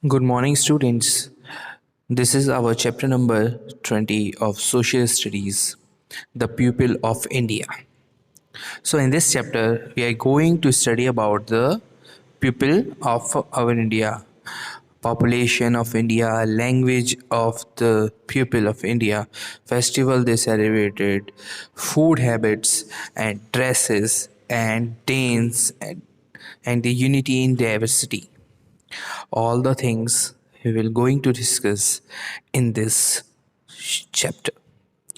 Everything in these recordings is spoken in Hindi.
Good morning, students. This is our chapter number 20 of Social Studies, the Pupil of India. So, in this chapter, we are going to study about the pupil of our India, population of India, language of the pupil of India, festival they celebrated, food habits and dresses and dance and the unity in diversity, all the things we will going to discuss in this chapter.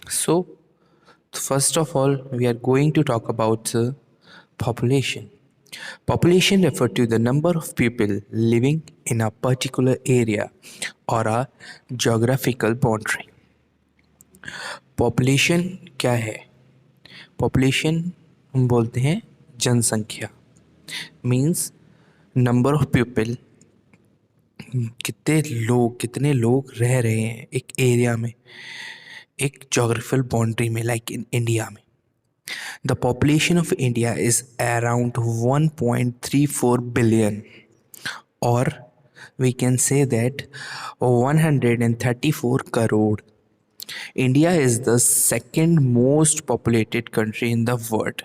So first of all, we are going to talk about the population. Population refer to the number of people living in a particular area or a geographical boundary. Population क्या है? पॉपुलेशन हम बोलते हैं जनसंख्या, मीन्स नंबर ऑफ पीपल, कितने लोग रह रहे हैं एक एरिया में, एक जोग्राफिकल बाउंड्री में, लाइक इन इंडिया में. The population of India is around 1.34 billion, और we can say that 134 crore. India is the second most populated country in the world.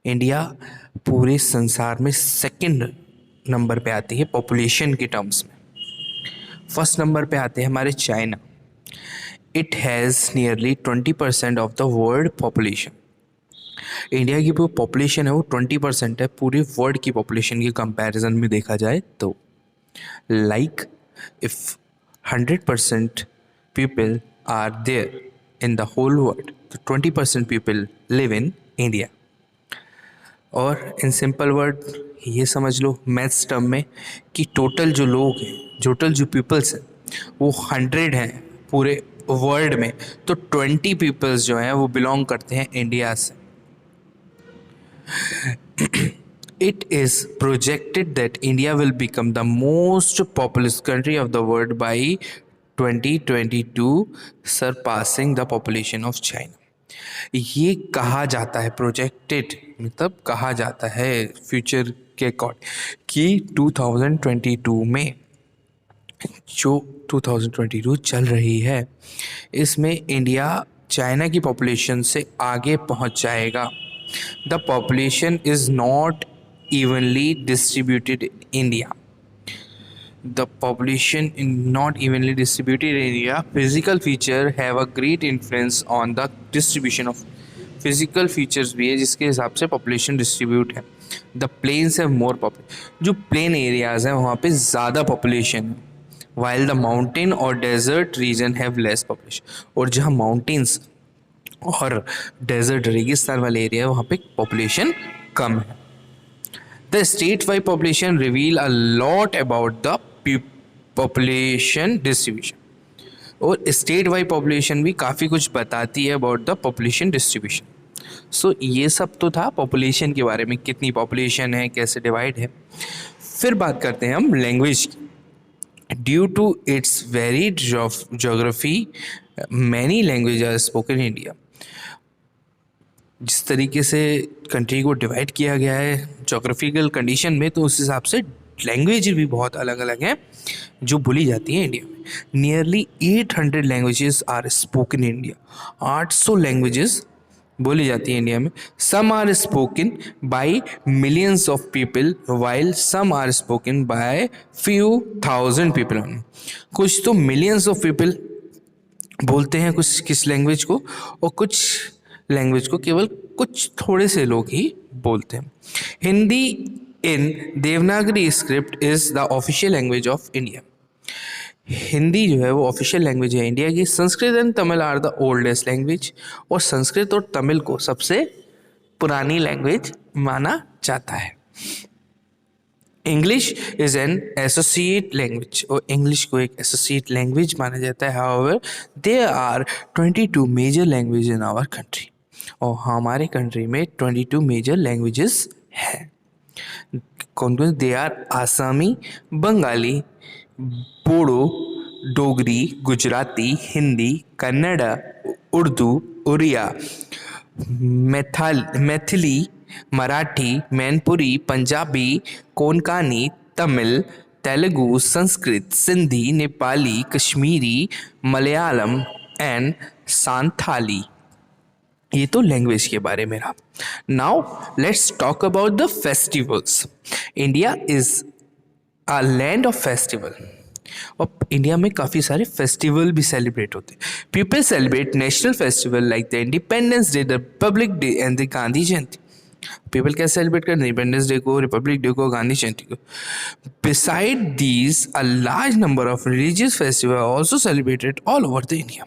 India पूरे संसार में सेकंड नंबर पे आती है पॉपुलेशन के टर्म्स में. फर्स्ट नंबर पे आते हैं हमारे China. It has nearly 20% of the world population. India की जो पॉपुलेशन है वो 20% है पूरे वर्ल्ड की पॉपुलेशन के कंपैरिजन में देखा जाए तो. Like if 100% people are there in the whole world, तो 20% पीपल लिव इन इंडिया. और इन सिंपल वर्ड ये समझ लो मैथ्स टर्म में कि टोटल जो लोग हैं, टोटल जो पीपल्स हैं वो 100 हैं पूरे वर्ल्ड में, तो 20 पीपल्स जो हैं वो बिलोंग करते हैं इंडिया से. It is projected that India will become the most populous country of the world by 2022, surpassing the population of China. ये कहा जाता है, प्रोजेक्टेड मतलब कहा जाता है फ्यूचर के अकॉर्डिंग कि 2022 में, जो 2022 चल रही है, इसमें इंडिया चाइना की पॉपुलेशन से आगे पहुंच जाएगा. The population is not evenly distributed in India. The population is not evenly distributed in India. Physical features have a great influence on the distribution of physical features भी है जिसके हिसाब से population distribute है. The plains have more population. जो plain areas हैं वहाँ पे ज़्यादा population है, while the mountain और desert region have less population. और जहाँ mountains और desert रेगिस्तान वाले एरिया है वहाँ पे population कम है. The state-wide population reveal a lot about the population distribution. और स्टेट वाइड पॉपुलेशन भी काफ़ी कुछ बताती है अबाउट द पॉपुलेशन डिस्ट्रीब्यूशन. सो ये सब तो था पॉपुलेशन के बारे में, कितनी पॉपुलेशन है, कैसे डिवाइड है. फिर बात करते हैं हम लैंग्वेज की. Due to its varied geography many language are spoken in India. जिस तरीके से कंट्री को डिवाइड किया गया है जोग्राफिकल कंडीशन में, तो उस हिसाब से लैंग्वेज भी बहुत अलग अलग हैं जो बोली जाती हैं इंडिया में. Nearly 800 languages are spoken in India. 800 languages बोली जाती हैं इंडिया में. Some are spoken by millions of people while some are spoken by few thousand people. कुछ तो मिलियंस ऑफ पीपल बोलते हैं कुछ किस लैंग्वेज को, और कुछ लैंग्वेज को केवल कुछ थोड़े से लोग ही बोलते हैं. Hindi in Devanagari script is the official language of India. Hindi जो है वो ऑफिशियल लैंग्वेज है इंडिया की. Sanskrit and Tamil are the oldest language, और संस्कृत और तमिल को सबसे पुरानी लैंग्वेज माना जाता है. English is an associate language, और इंग्लिश को एक एसोसिएट लैंग्वेज माना जाता है. However there are 22 major language in our country, और हमारे कंट्री में 22 मेजर लैंग्वेजेस हैं. कौन कौन? They are Asami, Bengali, Bodo, Dogri, Gujarati, Hindi, Kannada, Urdu, Odia, Maithili, Marathi, Mainpuri, Punjabi, Konkani, Tamil, Telugu, Sanskrit, Sindhi, Nepali, Kashmiri, Malayalam and Santhali. ये तो लैंग्वेज के बारे में रहा. Now let's talk about the festivals. India is a land of festival. और इंडिया में काफ़ी सारे फेस्टिवल भी सेलिब्रेट होते हैं. People celebrate national festival like the independence day, the Republic day and the Gandhi Jayanti. People कैसे सेलिब्रेट करते हैं? इंडिपेंडेंस डे को, रिपब्लिक डे को, गांधी जयंती को. Beside these a large number of religious festival also celebrated all over the India.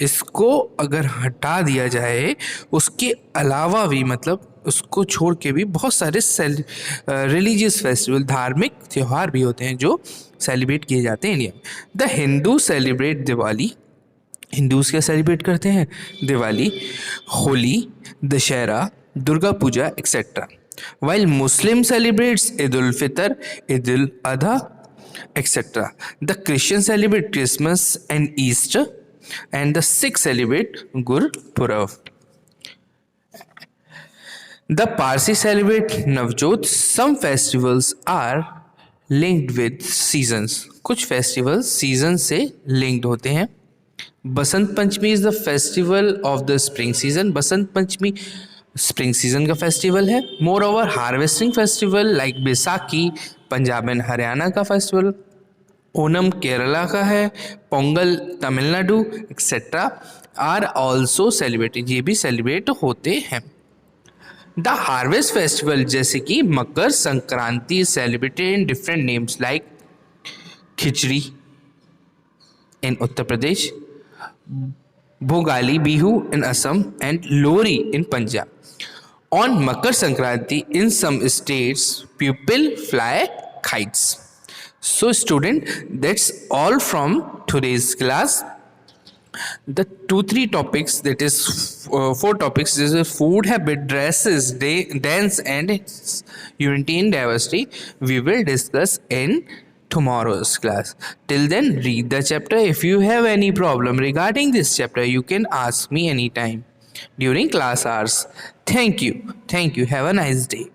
इसको अगर हटा दिया जाए, उसके अलावा भी मतलब उसको छोड़ के भी बहुत सारे रिलीजियस फेस्टिवल, धार्मिक त्यौहार भी होते हैं जो सेलिब्रेट किए जाते हैं इंडिया में. The Hindu celebrate Diwali. Hindus क्या सेलिब्रेट करते हैं? Diwali, Holi, Dussehra, Durga Puja etcetera. While Muslim celebrates Eid ul Fitr, Eid ul Adha etcetera. The Christian celebrate Christmas and Easter and the Sikhs celebrate Gurpurav. The Parsi celebrate Navjot. Some festivals are linked with seasons. कुछ festivals season से linked होते हैं. Basant Panchami is the festival of the spring season. Basant Panchami spring season का फेस्टिवल है. More over harvesting festival like Baisakhi Punjab and Haryana का फेस्टिवल, ओनम केरला का है, Pongal Tamil Nadu etcetera are also celebrated. ये भी सेलिब्रेट होते हैं. द हार्वेस्ट फेस्टिवल जैसे कि Makar Sankranti celebrated in different names like khichdi in Uttar Pradesh, Bhogali Bihu in Assam and Lohri in Punjab. On Makar Sankranti in some states people fly kites. So student, that's all from today's class. The 2-3 topics, that is 4 topics, this is food habit, dresses, dance and unity in diversity, we will discuss in tomorrow's class. Till then, read the chapter. If you have any problem regarding this chapter, you can ask me anytime during class hours. Thank you. Have a nice day.